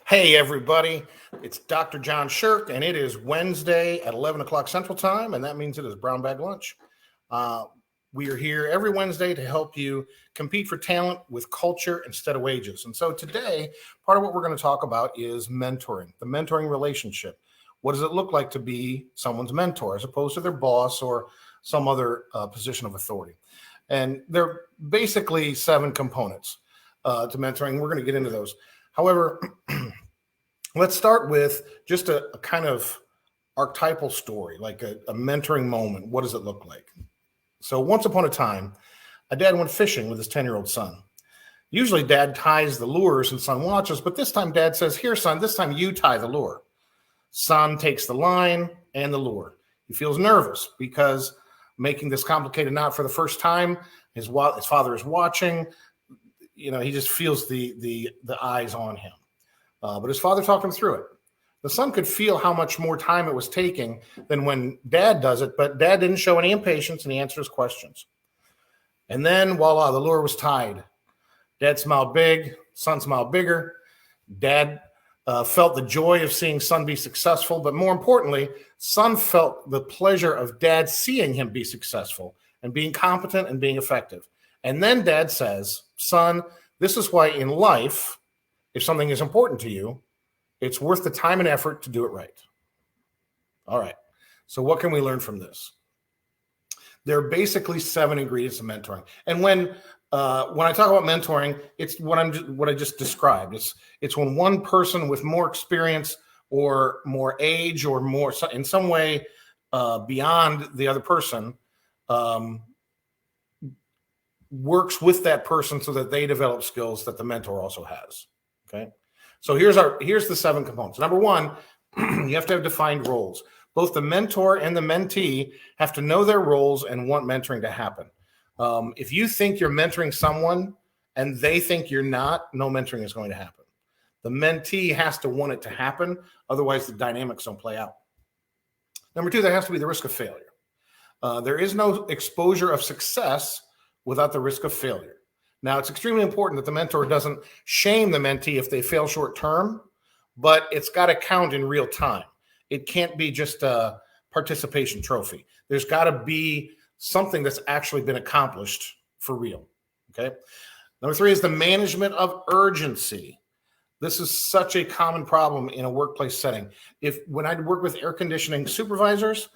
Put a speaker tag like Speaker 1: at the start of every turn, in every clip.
Speaker 1: Hey, everybody. It's Dr. John Sherk, and it is Wednesday at 11 o'clock Central Time, and that means it is Brown Bag Lunch. We are here every Wednesday to help you compete for talent with culture instead of wages. And so today, part of what we're going to talk about is mentoring, the mentoring relationship. What does it look like to be someone's mentor as opposed to their boss or some other position of authority? And there are basically 7 components to mentoring. We're going to get into those. However, let's start with just a kind of archetypal story, like a mentoring moment. What does it look like? So once upon a time, a dad went fishing with his 10-year-old son. Usually dad ties the lures and son watches, but this time dad says, "Here, son, this time you tie the lure." Son takes the line and the lure. He feels nervous because making this complicated knot for the first time, his father is watching. You know, he just feels the eyes on him. But his father talked him through it. The son could feel how much more time it was taking than when dad does it, but dad didn't show any impatience and he answered his questions. And then, voila, the lure was tied. Dad smiled big, son smiled bigger. Dad felt the joy of seeing son be successful, but more importantly, son felt the pleasure of dad seeing him be successful and being competent and being effective. And then dad says, "Son, this is why in life, if something is important to you, it's worth the time and effort to do it right." All right. So what can we learn from this? There are basically 7 ingredients of mentoring. And when I talk about mentoring, it's what I just described. It's when one person with more experience or more age or more in some way beyond the other person works with that person so that they develop skills that the mentor also has. Okay. So here's the 7 components. Number 1, you have to have defined roles. Both the mentor and the mentee have to know their roles and want mentoring to happen. If you think you're mentoring someone and they think you're not, no mentoring is going to happen. The mentee has to want it to happen. Otherwise, the dynamics don't play out. Number 2, there has to be the risk of failure. There is no exposure of success without the risk of failure. Now, it's extremely important that the mentor doesn't shame the mentee if they fail short term, but it's got to count in real time. It can't be just a participation trophy. There's got to be something that's actually been accomplished for real. Okay. Number 3 is the management of urgency. This is such a common problem in a workplace setting. When I work with air conditioning supervisors,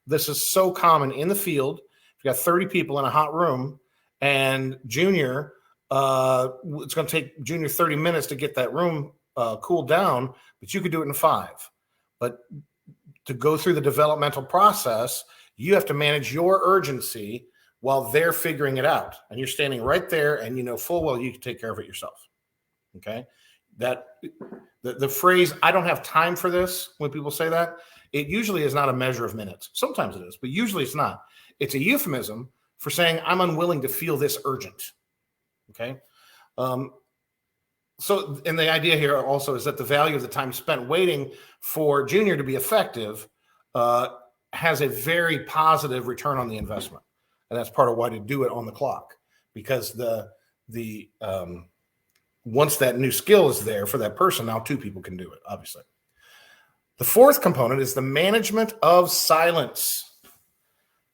Speaker 1: this is so common in the field. If you got 30 people in a hot room and Junior, it's going to take Junior 30 minutes to get that room cooled down, but you could do it in 5. But to go through the developmental process, you have to manage your urgency while they're figuring it out. And you're standing right there and you know full well you can take care of it yourself. Okay? That the phrase, "I don't have time for this," when people say that, it usually is not a measure of minutes. Sometimes it is, but usually it's not. It's a euphemism for saying I'm unwilling to feel this urgent. Okay. So, and the idea here also is that the value of the time spent waiting for Junior to be effective has a very positive return on the investment. And that's part of why to do it on the clock, because once that new skill is there for that person, now 2 people can do it, obviously. The 4th component is the management of silence.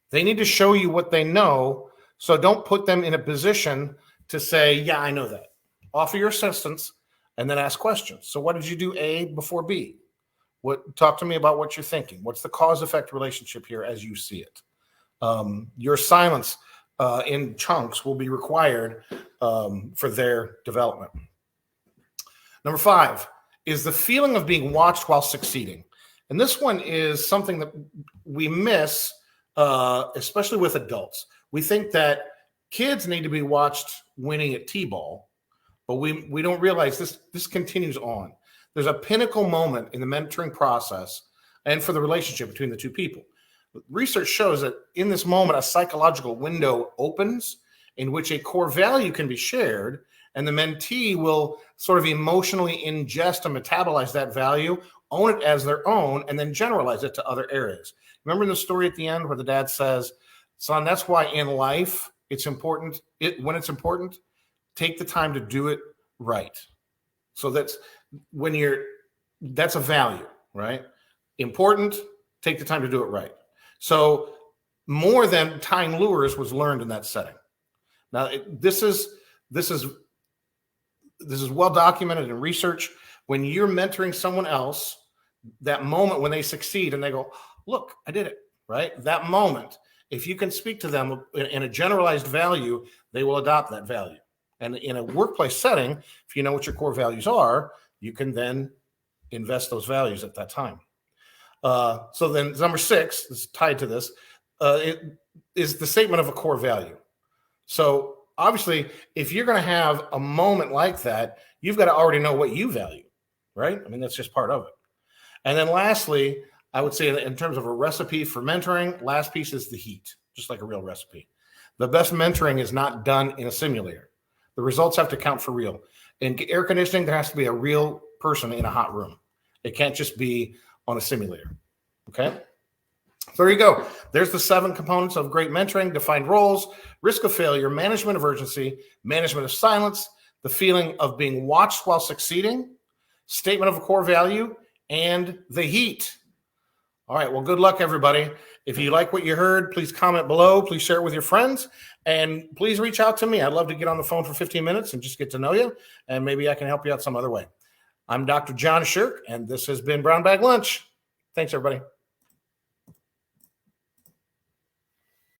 Speaker 1: They need to show you what they know, so don't put them in a position to say, "Yeah, I know that." Offer your assistance and then ask questions. So what did you do A before B? Talk to me about what you're thinking. What's the cause-effect relationship here as you see it? Your silence in chunks will be required for their development. Number 5 is the feeling of being watched while succeeding. And this one is something that we miss, especially with adults. We think that kids need to be watched winning at T-ball, but we don't realize this continues on. There's a pinnacle moment in the mentoring process and for the relationship between the 2 people. Research shows that in this moment, a psychological window opens in which a core value can be shared, and the mentee will sort of emotionally ingest and metabolize that value, own it as their own, and then generalize it to other areas. Remember the story at the end where the dad says, "Son, that's why in life it's important, when it's important, take the time to do it right." So that's a value, right? Important, take the time to do it right. So more than tying lures was learned in that setting. Now, this is well documented in research. When you're mentoring someone else, that moment when they succeed and they go, look, I did it, right? That moment, if you can speak to them in a generalized value, they will adopt that value. And in a workplace setting, if you know what your core values are, you can then invest those values at that time. So then number 6 is tied to this, it is the statement of a core value. So obviously, if you're going to have a moment like that, you've got to already know what you value, right? I mean, that's just part of it. And then lastly, I would say that in terms of a recipe for mentoring, last piece is the heat, just like a real recipe. The best mentoring is not done in a simulator. The results have to count for real. In air conditioning, there has to be a real person in a hot room. It can't just be on a simulator, okay? So there you go. There's the 7 components of great mentoring: defined roles, risk of failure, management of urgency, management of silence, the feeling of being watched while succeeding, statement of a core value, and the heat. All right, well, good luck, everybody. If you like what you heard, please comment below. Please share it with your friends. And please reach out to me. I'd love to get on the phone for 15 minutes and just get to know you. And maybe I can help you out some other way. I'm Dr. John Sherk, and this has been Brown Bag Lunch. Thanks, everybody.